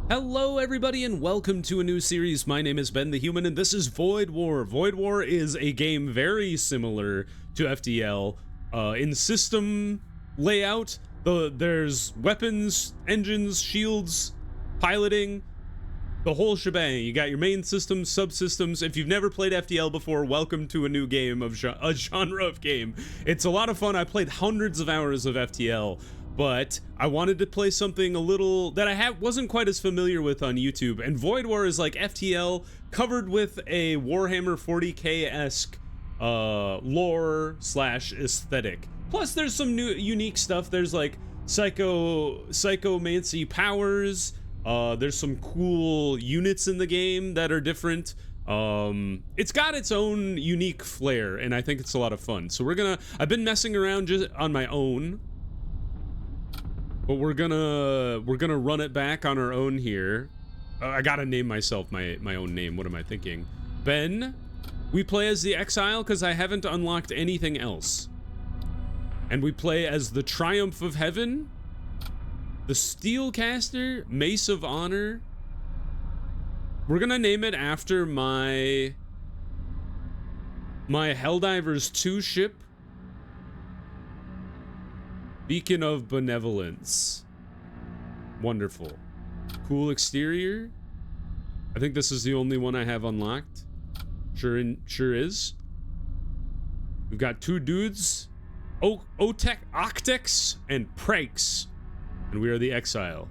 Hello everybody and welcome to a new series. My name is Ben the Human and this is Void War. Void War is a game very similar to FTL in system layout. There's weapons, engines, shields, piloting, the whole shebang. You got your main systems, subsystems. If you've never played FTL before, welcome to a new game of a genre of game. It's a lot of fun. I played hundreds of hours of FTL. But I wanted to play something a little that I wasn't quite as familiar with on YouTube, and Void War is like FTL covered with a Warhammer 40k-esque lore slash aesthetic. Plus, there's some new unique stuff. There's like psychomancy powers. There's some cool units in the game that are different. It's got its own unique flair, and I think it's a lot of fun. So I've been messing around just on my own. But we're gonna run it back on our own here. I gotta name myself my own name. What am I thinking? Ben. We play as the Exile because I haven't unlocked anything else. And we play as the Triumph of Heaven, the Steelcaster, Mace of Honor. We're gonna name it after my Helldivers 2 ship, Beacon of Benevolence. Wonderful. Cool exterior. I think this is the only one I have unlocked. Sure is. We've got two dudes, Octex and Prakes, and we are the Exile.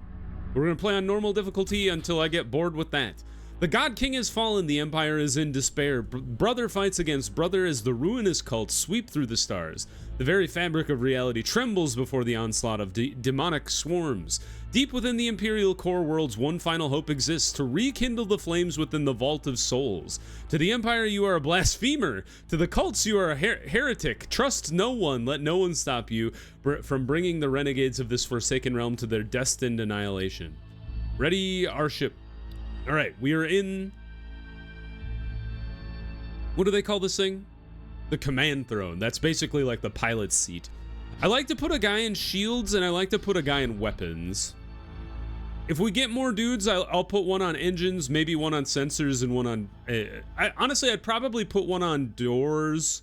We're gonna play on normal difficulty until I get bored with that. The God King has fallen, the Empire is in despair. Brother fights against brother as the ruinous cults sweep through the stars. The very fabric of reality trembles before the onslaught of demonic swarms. Deep within the Imperial core worlds, one final hope exists: to rekindle the flames within the vault of souls. To the Empire, you are a blasphemer. To the cults, you are a heretic. Trust no one. Let no one stop you from bringing the renegades of this forsaken realm to their destined annihilation. Ready our ship. All right, we are in, what do they call this thing? The command throne. That's basically like the pilot's seat. I like to put a guy in shields and I like to put a guy in weapons. If we get more dudes, I'll put one on engines, maybe one on sensors and one on, honestly, I'd probably put one on doors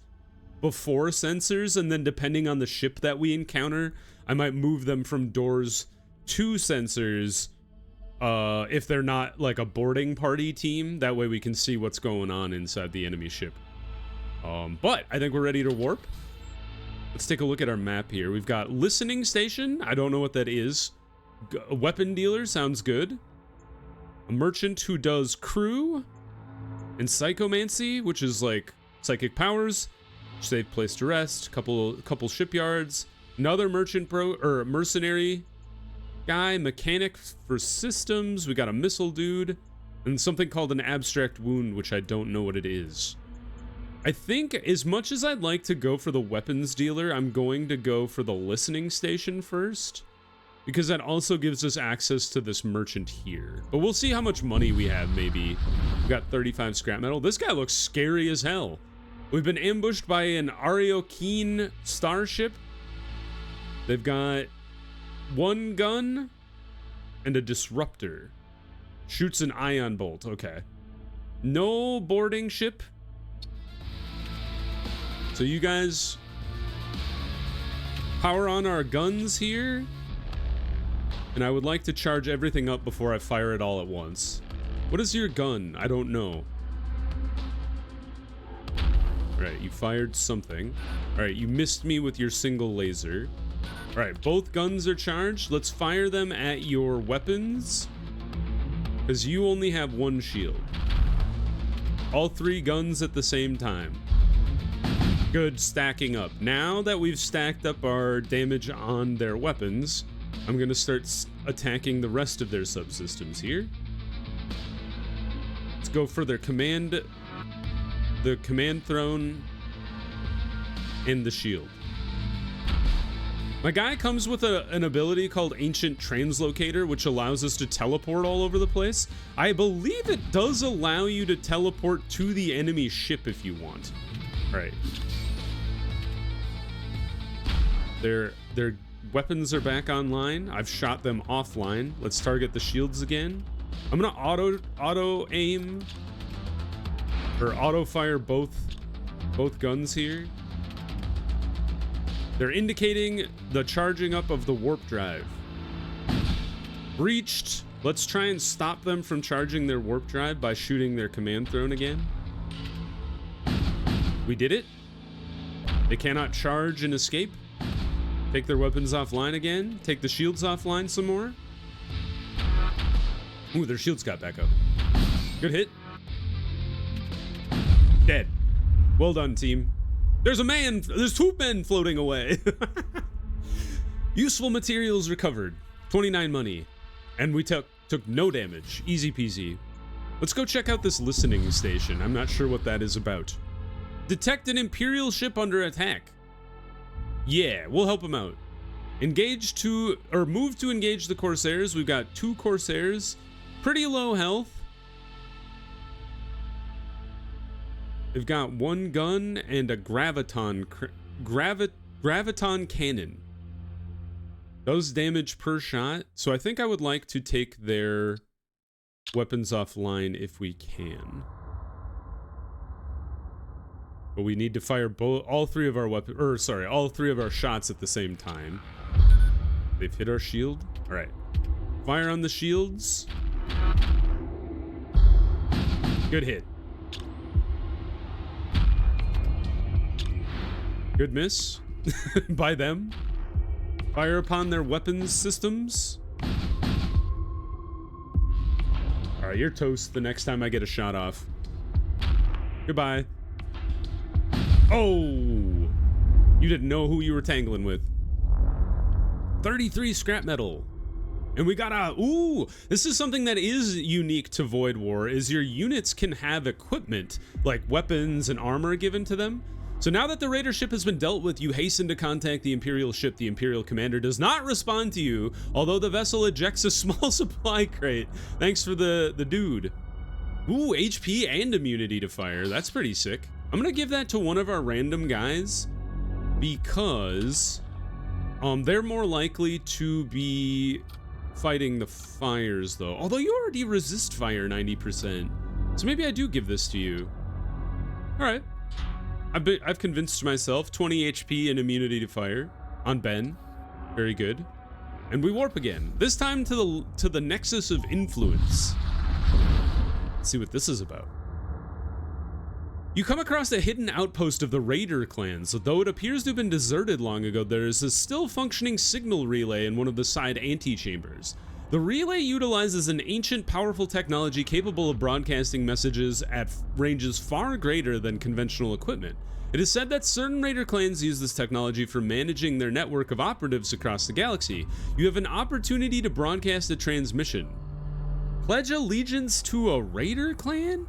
before sensors, and then depending on the ship that we encounter, I might move them from doors to sensors. If they're not like a boarding party team, that way we can see what's going on inside the enemy ship. But I think we're ready to warp. Let's take a look at our map here. We've got listening station. I don't know what that is. A weapon dealer sounds good. A merchant who does crew and psychomancy, which is like psychic powers. Safe place to rest. Couple shipyards. Another merchant mercenary guy, mechanic for systems. We got a missile dude and something called an abstract wound, which I don't know what it is. I think as much as I'd like to go for the weapons dealer, I'm going to go for the listening station first, because that also gives us access to this merchant here. But we'll see how much money we have. Maybe we've got 35 scrap metal. This guy looks scary as hell. We've been ambushed by an Ariokeen starship. They've got one gun and a disruptor. Shoots an ion bolt. Okay. No boarding ship. So you guys power on our guns here. And I would like to charge everything up before I fire it all at once. What is your gun? I don't know. Alright, you fired something. Alright, you missed me with your single laser. Alright, both guns are charged. Let's fire them at your weapons, because you only have one shield. All three guns at the same time. Good, stacking up. Now that we've stacked up our damage on their weapons, I'm going to start attacking the rest of their subsystems here. Let's go for their the command throne and the shield. My guy comes with an ability called Ancient Translocator, which allows us to teleport all over the place. I believe it does allow you to teleport to the enemy ship if you want. All right. Their weapons are back online. I've shot them offline. Let's target the shields again. I'm gonna auto aim or auto fire both guns here. They're indicating the charging up of the warp drive. Breached. Let's try and stop them from charging their warp drive by shooting their command throne again. We did it. They cannot charge and escape. Take their weapons offline again. Take the shields offline some more. Ooh, their shields got back up. Good hit. Dead. Well done, team. There's a man. There's 2 men floating away. Useful materials recovered. 29 money. And we took no damage. Easy peasy. Let's go check out this listening station. I'm not sure what that is about. Detect an Imperial ship under attack. Yeah, we'll help them out. Engage to, or move to engage the Corsairs. We've got 2 Corsairs. Pretty low health. They've got 1 gun and a graviton cannon. Does damage per shot. So I think I would like to take their weapons offline if we can. But we need to fire all 3 of our all 3 of our shots at the same time. They've hit our shield. All right. Fire on the shields. Good hit. Good miss by them. Fire upon their weapons systems. All right, you're toast the next time I get a shot off. Goodbye. Oh, you didn't know who you were tangling with. 33 scrap metal. And we got a, ooh, this is something that is unique to Void War, is your units can have equipment, like weapons and armor given to them. So now that the raider ship has been dealt with, you hasten to contact the Imperial ship. The Imperial commander does not respond to you, although the vessel ejects a small supply crate. Thanks for the dude. Ooh, HP and immunity to fire. That's pretty sick. I'm gonna give that to one of our random guys because they're more likely to be fighting the fires though. Although you already resist fire 90%. So maybe I do give this to you. All right. I've convinced myself. 20 HP and immunity to fire on Ben. Very good. And we warp again. This time to the Nexus of Influence. Let's see what this is about. You come across a hidden outpost of the Raider clan, so though it appears to have been deserted long ago, there is a still functioning signal relay in one of the side antechambers. The relay utilizes an ancient, powerful technology capable of broadcasting messages at ranges far greater than conventional equipment. It is said that certain Raider clans use this technology for managing their network of operatives across the galaxy. You have an opportunity to broadcast a transmission. Pledge allegiance to a Raider clan?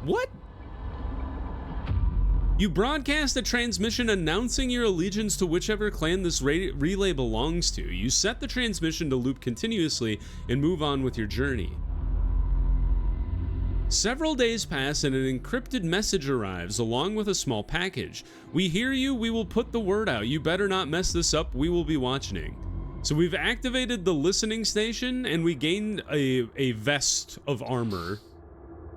What? You broadcast a transmission announcing your allegiance to whichever clan this relay belongs to. You set the transmission to loop continuously and move on with your journey. Several days pass and an encrypted message arrives along with a small package. We hear you, we will put the word out. You better not mess this up, we will be watching. So we've activated the listening station and we gained a vest of armor,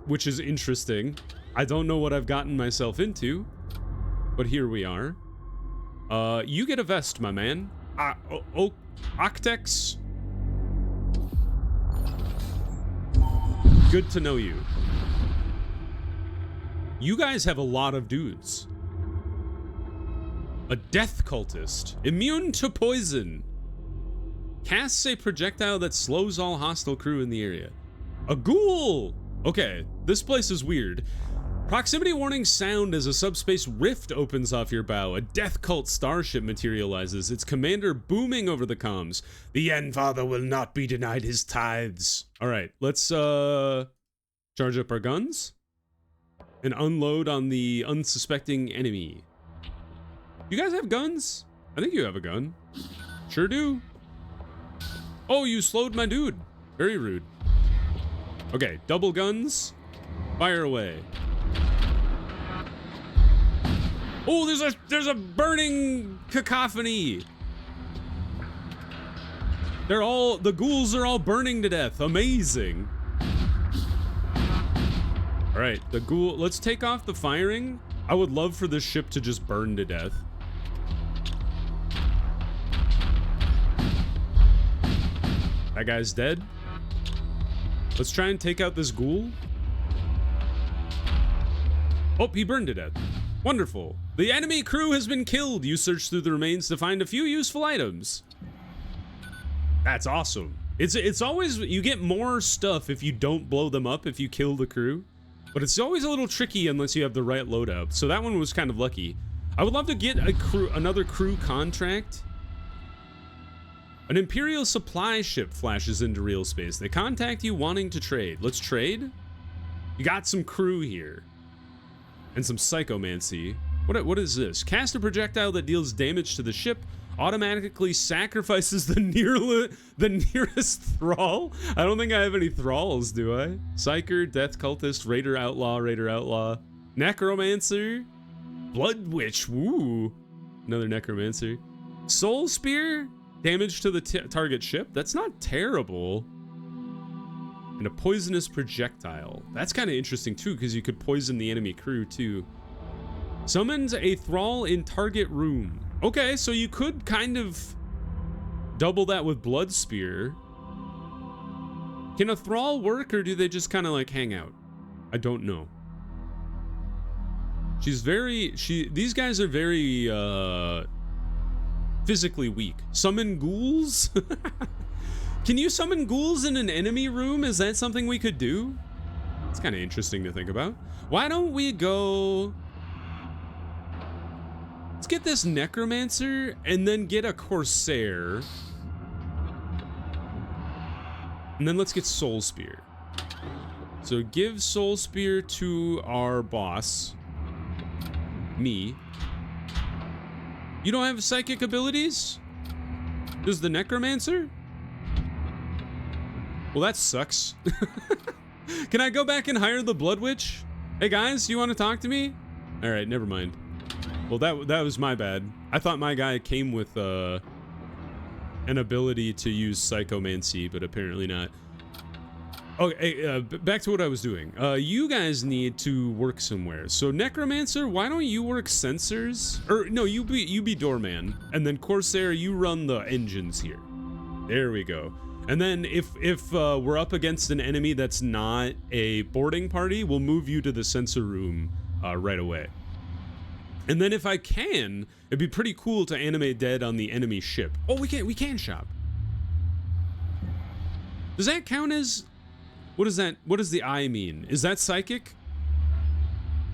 which is interesting. I don't know what I've gotten myself into, but here we are. You get a vest, my man. Octex. Good to know you. You guys have a lot of dudes. A death cultist. Immune to poison. Casts a projectile that slows all hostile crew in the area. A ghoul! Okay, this place is weird. Proximity warning sound as a subspace rift opens off your bow. A death cult starship materializes, its commander booming over the comms. The Endfather will not be denied his tithes. All right, let's charge up our guns and unload on the unsuspecting enemy. You guys have guns? I think you have a gun. Sure do. Oh, you slowed my dude. Very rude. Okay, double guns. Fire away. Oh, there's a burning cacophony. The ghouls are all burning to death. Amazing. All right, the ghoul, let's take off the firing. I would love for this ship to just burn to death. That guy's dead. Let's try and take out this ghoul. Oh, he burned to death. Wonderful. The enemy crew has been killed. You search through the remains to find a few useful items. That's awesome. It's always, you get more stuff if you don't blow them up, if you kill the crew. But it's always a little tricky unless you have the right loadout. So that one was kind of lucky. I would love to get another crew contract. An Imperial supply ship flashes into real space. They contact you wanting to trade. Let's trade. You got some crew here. And some psychomancy. What is this? Cast a projectile that deals damage to the ship. Automatically sacrifices the nearest thrall. I don't think I have any thralls, do I? Psyker, Death Cultist, Raider Outlaw, Necromancer, Blood Witch, woo. Another Necromancer. Soul Spear, damage to the target ship. That's not terrible. And a poisonous projectile. That's kind of interesting too, because you could poison the enemy crew too. Summons a thrall in target room. Okay, so you could kind of double that with Blood Spear. Can a thrall work, or do they just kind of like hang out? I don't know. These guys are very physically weak. Summon ghouls? Can you summon ghouls in an enemy room? Is that something we could do? It's kind of interesting to think about. Why don't we go... Let's get this Necromancer and then get a Corsair. And then let's get Soul Spear. So give Soul Spear to our boss. Me. You don't have psychic abilities? Does the Necromancer? Well, that sucks. Can I go back and hire the Blood Witch? Hey guys, you want to talk to me? All right, never mind. Well, that was my bad. I thought my guy came with an ability to use psychomancy, but apparently not. Okay, back to what I was doing. You guys need to work somewhere. So Necromancer, why don't you work sensors? Or no, you be doorman, and then Corsair, you run the engines here. There we go. And then if we're up against an enemy that's not a boarding party, we'll move you to the sensor room right away. And then if I can, it'd be pretty cool to animate dead on the enemy ship. Oh, we can shop. Does that count as... What is that? What does the I mean? Is that psychic?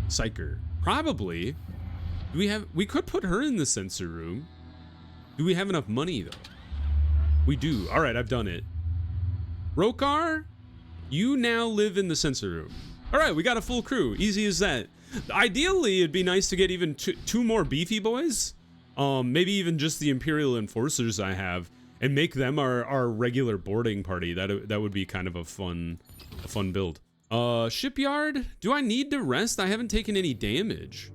Psyker. Probably. We could put her in the sensor room. Do we have enough money though? We do. All right, I've done it. Rokar, you now live in the sensor room. All right, we got a full crew. Easy as that. Ideally, it'd be nice to get even two more beefy boys. Maybe even just the Imperial enforcers I have, and make them our regular boarding party. That would be kind of a fun build. Shipyard. Do I need to rest? I haven't taken any damage.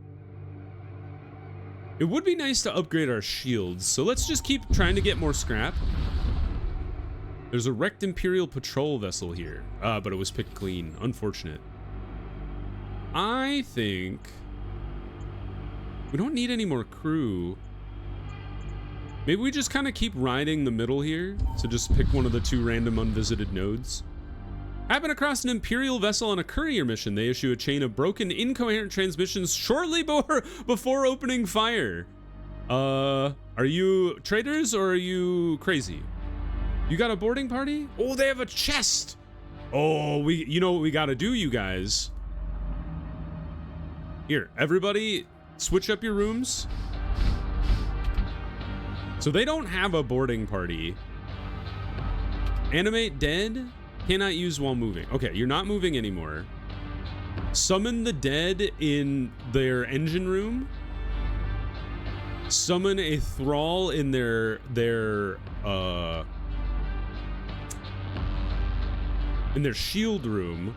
It would be nice to upgrade our shields, so let's just keep trying to get more scrap. There's a wrecked Imperial patrol vessel here, but it was picked clean. Unfortunate. I think we don't need any more crew. Maybe we just kind of keep riding the middle here, so just pick one of the two random unvisited nodes. Happen across an Imperial vessel on a courier mission. They issue a chain of broken, incoherent transmissions shortly before opening fire. Are you traitors or are you crazy? You got a boarding party? Oh, they have a chest. Oh, you know what we gotta do, you guys. Here, everybody, switch up your rooms. So they don't have a boarding party. Animate dead. Cannot use while moving. Okay, you're not moving anymore. Summon the dead in their engine room. Summon a thrall in their shield room.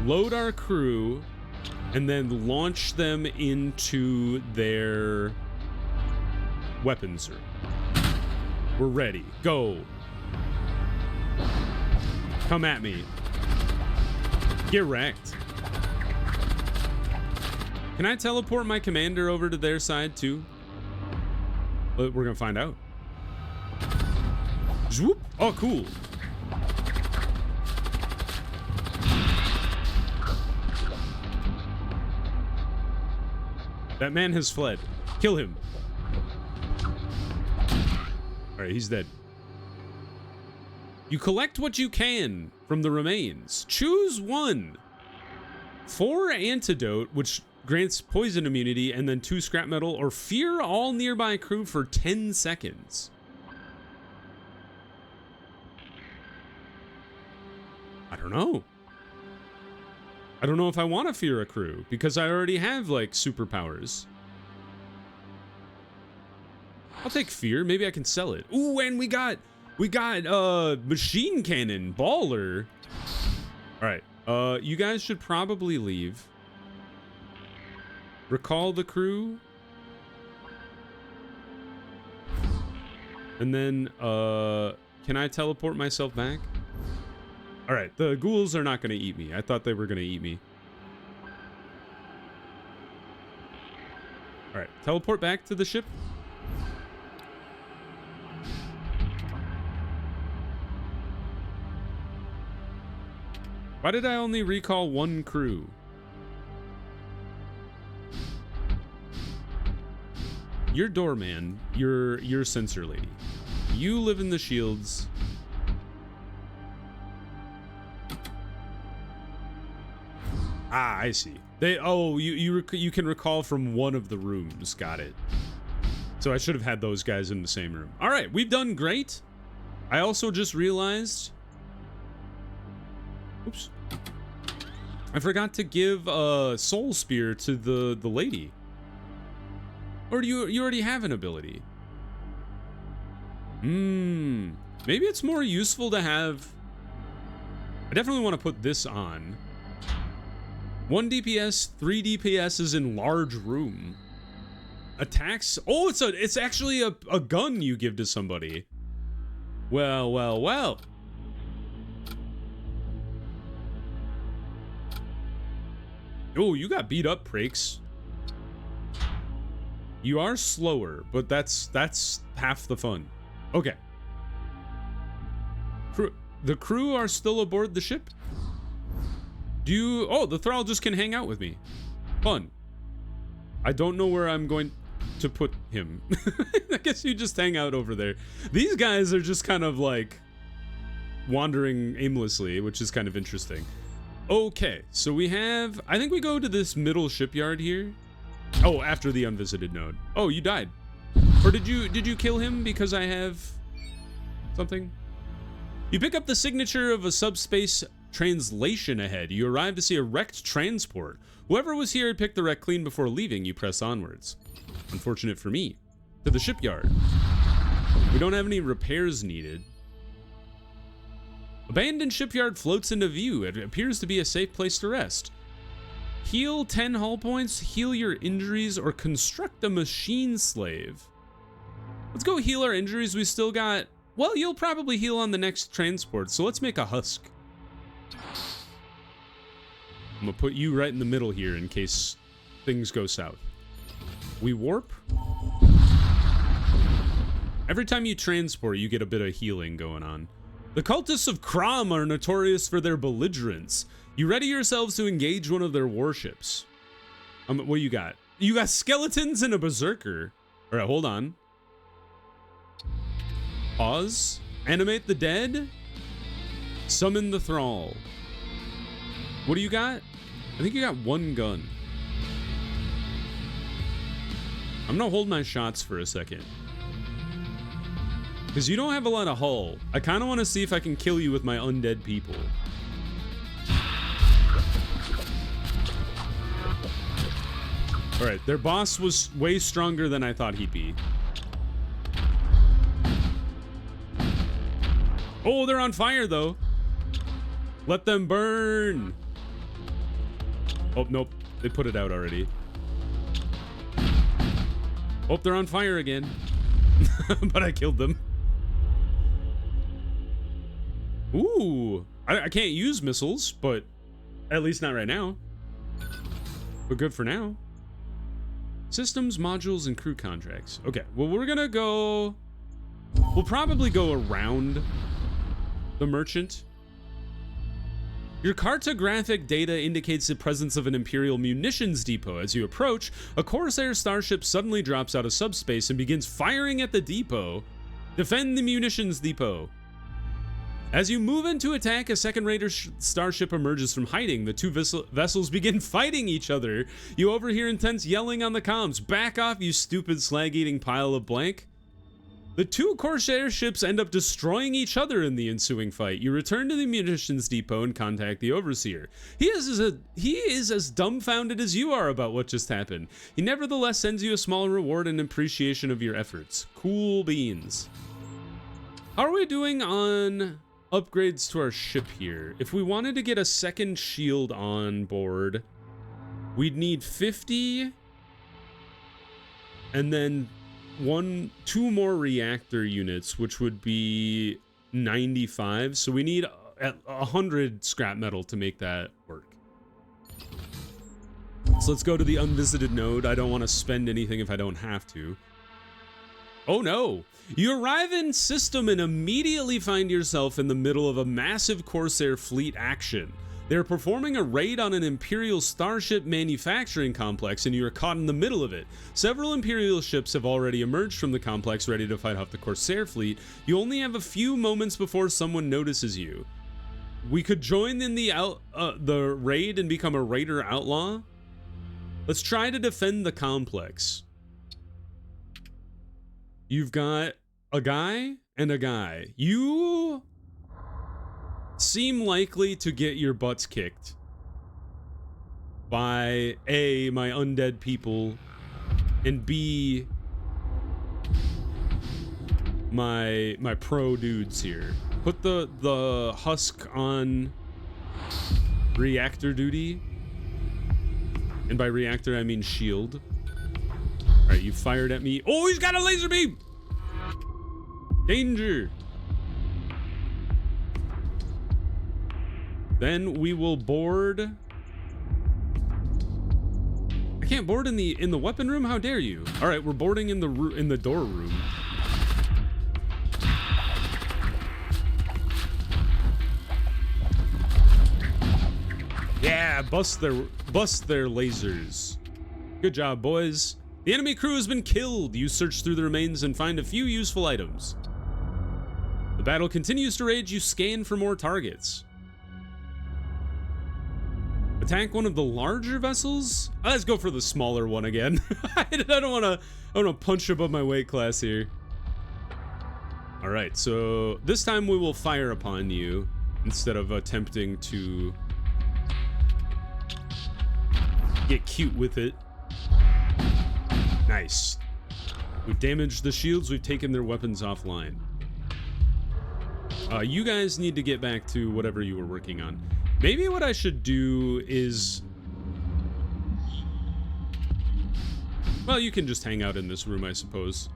Load our crew, and then launch them into their weapons room. We're ready. Go. Come at me. Get wrecked. Can I teleport my commander over to their side too? We're gonna find out. Swoop. Oh, cool. That man has fled. Kill him. All right, he's dead. You collect what you can from the remains. Choose one. 4 antidote, which grants poison immunity, and then 2 scrap metal, or fear all nearby crew for 10 seconds. I don't know. I don't know if I want to fear a crew, because I already have, like, superpowers. I'll take fear. Maybe I can sell it. Ooh, and we got machine cannon. Baller. All right. You guys should probably leave. Recall the crew. And then, can I teleport myself back? All right, the ghouls are not going to eat me. I thought they were going to eat me. All right, teleport back to the ship. Why did I only recall 1 crew? You're doorman. You're sensor lady. You live in the shields. Ah, I see. You can recall from one of the rooms. Got it. So I should have had those guys in the same room. All right, we've done great. I also just realized. Oops. I forgot to give a soul spear to the lady. Or do you already have an ability? Maybe it's more useful to have. I definitely want to put this on. 1 DPS, 3 DPS is in large room. Attacks. Oh, it's actually a gun you give to somebody. Well, well, well. Oh, you got beat up, Prakes. You are slower, but that's half the fun. Okay. The crew are still aboard the ship? Oh, the Thrall just can hang out with me. Fun. I don't know where I'm going to put him. I guess you just hang out over there. These guys are just kind of like wandering aimlessly, which is kind of interesting. Okay, so we have, I think we go to this middle shipyard here. Oh, after the unvisited node. Oh, you died. Or did you kill him because I have something? You pick up the signature of a subspace translation ahead. You arrive to see a wrecked transport. Whoever was here had picked the wreck clean before leaving. You press onwards. Unfortunate for me. To the shipyard. We don't have any repairs needed. Abandoned shipyard floats into view. It appears to be a safe place to rest. Heal 10 hull points, heal your injuries, or construct a machine slave. Let's go heal our injuries. We still got... Well, you'll probably heal on the next transport, so let's make a husk. I'm gonna put you right in the middle here in case things go south. We warp. Every time you transport, you get a bit of healing going on. The cultists of Crom are notorious for their belligerence. You ready yourselves to engage one of their warships. What you got? You got skeletons and a berserker. All right, hold on. Pause. Animate the dead. Summon the thrall. What do you got? I think you got 1 gun. I'm gonna hold my shots for a second. Because you don't have a lot of hull. I kind of want to see if I can kill you with my undead people. Alright, their boss was way stronger than I thought he'd be. Oh, they're on fire, though. Let them burn. Oh, nope. They put it out already. Oh, they're on fire again. But I killed them. Ooh. I can't use missiles, but at least not right now. But good for now. Systems, modules, and crew contracts. Okay, well, we're gonna go... We'll probably go around the merchant. Your cartographic data indicates the presence of an Imperial munitions depot. As you approach, a Corsair starship suddenly drops out of subspace and begins firing at the depot. Defend the munitions depot. As you move in to attack, a second raider starship emerges from hiding. The two vessels begin fighting each other. You overhear intense yelling on the comms. Back off, you stupid slag-eating pile of blank. The two Corsair ships end up destroying each other in the ensuing fight. You return to the munitions depot and contact the overseer. He is as dumbfounded as you are about what just happened. He nevertheless sends you a small reward in appreciation of your efforts. Cool beans. How are we doing on upgrades to our ship here? If we wanted to get a second shield on board, we'd need 50 and then two more reactor units, which would be 95. So we need 100 scrap metal to make that work. So let's go to the unvisited node. I don't want to spend anything if I don't have to. Oh no! You arrive in system and immediately find yourself in the middle of a massive Corsair fleet action. They're performing a raid on an Imperial starship manufacturing complex, and you are caught in the middle of it. Several Imperial ships have already emerged from the complex, ready to fight off the Corsair fleet. You only have a few moments before someone notices you. We could join in the raid and become a raider outlaw. Let's try to defend the complex. You've got a guy and a guy. You seem likely to get your butts kicked by A, my undead people, and B, my pro dudes here. Put the husk on reactor duty, and by reactor I mean shield. All right, you fired at me. Oh, he's got a laser beam! Danger! Then we will board. I can't board in the weapon room. How dare you? All right, we're boarding in the door room. Yeah, bust their lasers. Good job, boys. The enemy crew has been killed. You search through the remains and find a few useful items. The battle continues to rage. You scan for more targets. Attack one of the larger vessels? Let's go for the smaller one again. I don't want to punch above my weight class here. All right, so this time we will fire upon you instead of attempting to get cute with it. Nice. We've damaged the shields. We've taken their weapons offline. You guys need to get back to whatever you were working on. Maybe what I should do is... Well, you can just hang out in this room, I suppose.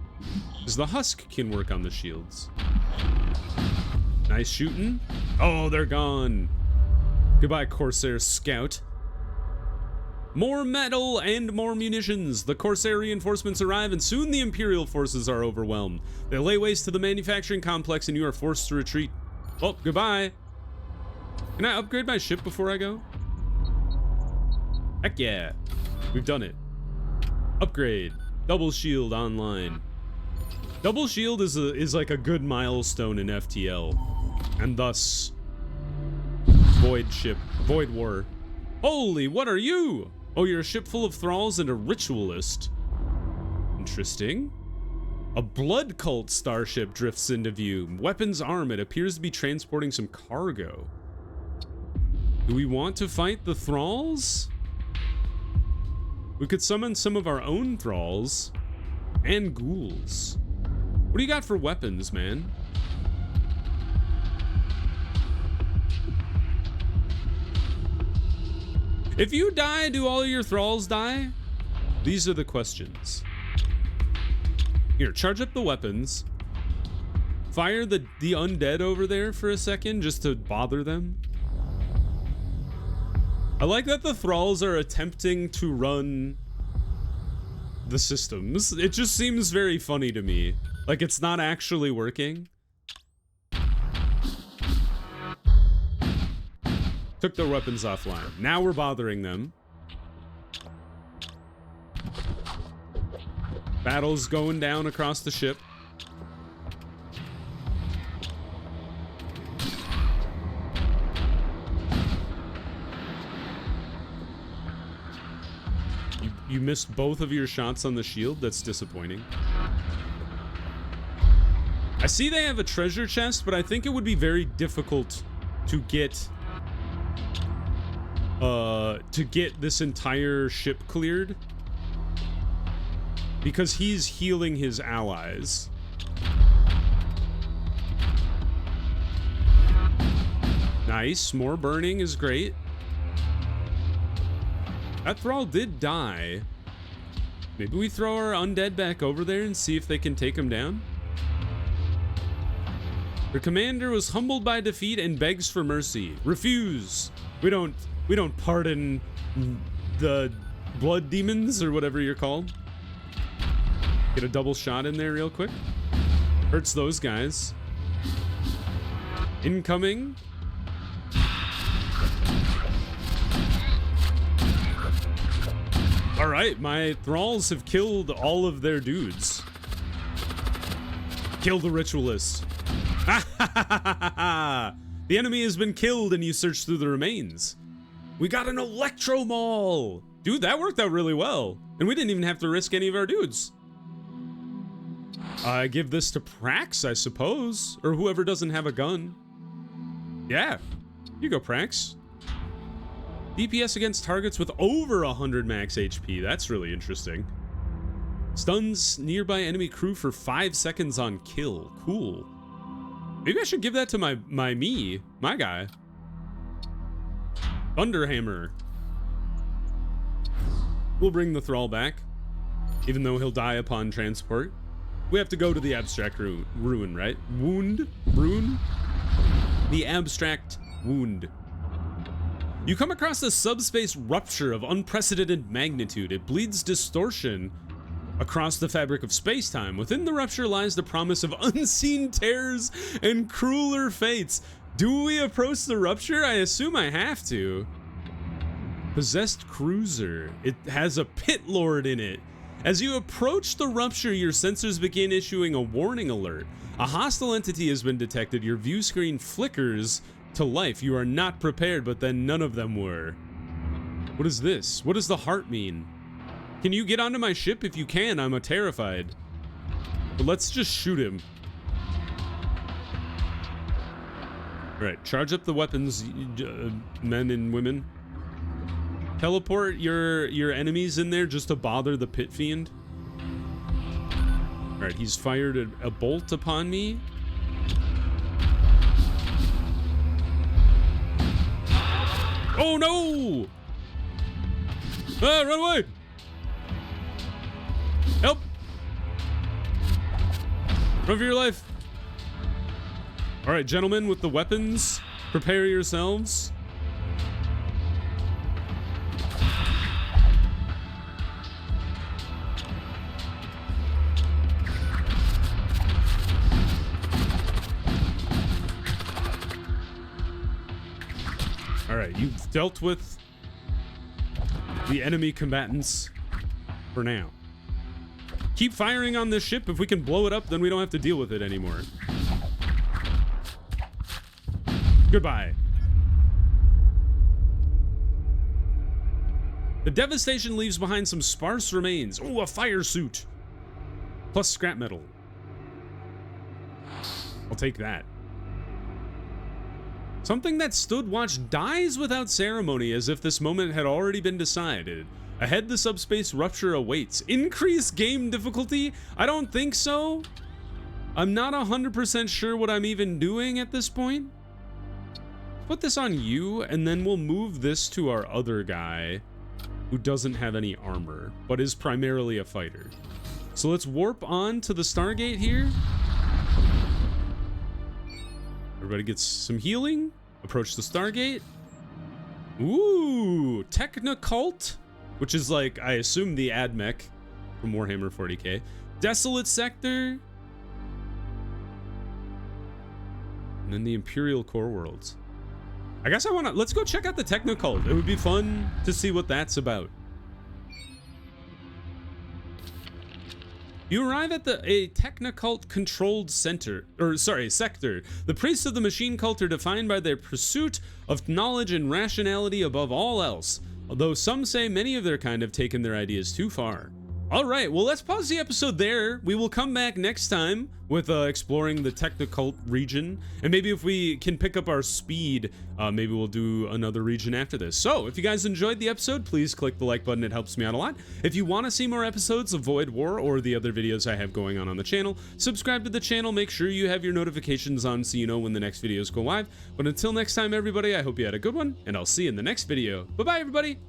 Because the husk can work on the shields. Nice shooting. Oh, they're gone. Goodbye, Corsair Scout. More metal and more munitions. The Corsair reinforcements arrive, and soon the Imperial forces are overwhelmed. They lay waste to the manufacturing complex, and you are forced to retreat. Oh, goodbye. Can I upgrade my ship before I go? Heck yeah. We've done it. Upgrade. Double shield online. Double shield is like a good milestone in FTL. And thus... Void War. Holy, what are you? Oh, you're a ship full of thralls and a ritualist. Interesting. A blood cult starship drifts into view. Weapons armed. It appears to be transporting some cargo. Do we want to fight the thralls? We could summon some of our own thralls and ghouls. What do you got for weapons, man? If you die, do all your thralls die? These are the questions. Here, charge up the weapons. fire the undead over there for a second just to bother them? I like that the thralls are attempting to run the systems. It just seems very funny to me. Like it's not actually working. Took their weapons offline. Now we're bothering them. Battle's going down across the ship. You missed both of your shots on the shield. That's disappointing. I see they have a treasure chest, but I think it would be very difficult to get this entire ship cleared because he's healing his allies. Nice, more burning is great. That thrall did die. Maybe we throw our undead back over there and see if they can take him down. The commander was humbled by defeat and begs for mercy. Refuse. We don't pardon the blood demons or whatever you're called. Get a double shot in there real quick. Hurts those guys. Incoming. All right, my thralls have killed all of their dudes. Kill the ritualist. The enemy has been killed and you search through the remains. We got an electro maul. Dude, that worked out really well. And we didn't even have to risk any of our dudes. I give this to Prax, I suppose. Or whoever doesn't have a gun. Yeah, you go, Prax. DPS against targets with over 100 max HP. That's really interesting. Stuns nearby enemy crew for 5 seconds on kill. Cool. Maybe I should give that to my guy. Thunderhammer. We'll bring the thrall back, even though he'll die upon transport. We have to go to the abstract ruin, right? Rune? The abstract wound. You come across a subspace rupture of unprecedented magnitude. It bleeds distortion across the fabric of space-time. Within the rupture lies the promise of unseen terrors and crueler fates. Do we approach the rupture? I assume I have to. Possessed cruiser. It has a pit lord in it. As you approach the rupture, your sensors begin issuing a warning alert. A hostile entity has been detected. Your view screen flickers to life. You are not prepared, but then none of them were. What is this? What does the heart mean? Can you get onto my ship? If you can, I'm terrified. But let's just shoot him. All right, charge up the weapons, men and women. Teleport your enemies in there just to bother the pit fiend. All right, he's fired a bolt upon me. Oh no! Ah, run away! Help! Run for your life. All right, gentlemen with the weapons, prepare yourselves. All right, you've dealt with the enemy combatants for now. Keep firing on this ship. If we can blow it up, then we don't have to deal with it anymore. Goodbye. The devastation leaves behind some sparse remains. Ooh, a fire suit. Plus scrap metal. I'll take that. Something that stood watch dies without ceremony, as if this moment had already been decided. Ahead, the subspace rupture awaits. Increase game difficulty? I don't think so. I'm not 100% sure what I'm even doing at this point. Put this on you, and then we'll move this to our other guy who doesn't have any armor, but is primarily a fighter. So let's warp on to the Stargate here. Everybody gets some healing. Approach the Stargate. Ooh, Technocult, which is like, I assume the AdMech from Warhammer 40k. Desolate Sector. And then the Imperial Core Worlds. I guess let's go check out the Technocult. It would be fun to see what that's about. You arrive at a Technocult controlled sector. The priests of the machine cult are defined by their pursuit of knowledge and rationality above all else, although some say many of their kind have taken their ideas too far. All right, well, let's pause the episode there. We will come back next time with exploring the Technocult region, and maybe if we can pick up our speed, maybe we'll do another region after this. So if you guys enjoyed the episode, please click the like button. It helps me out a lot. If you want to see more episodes of Void War or the other videos I have going on the channel, subscribe to the channel. Make sure you have your notifications on so you know when the next videos go live. But until next time, everybody, I hope you had a good one, and I'll see you in the next video. Bye-bye, everybody.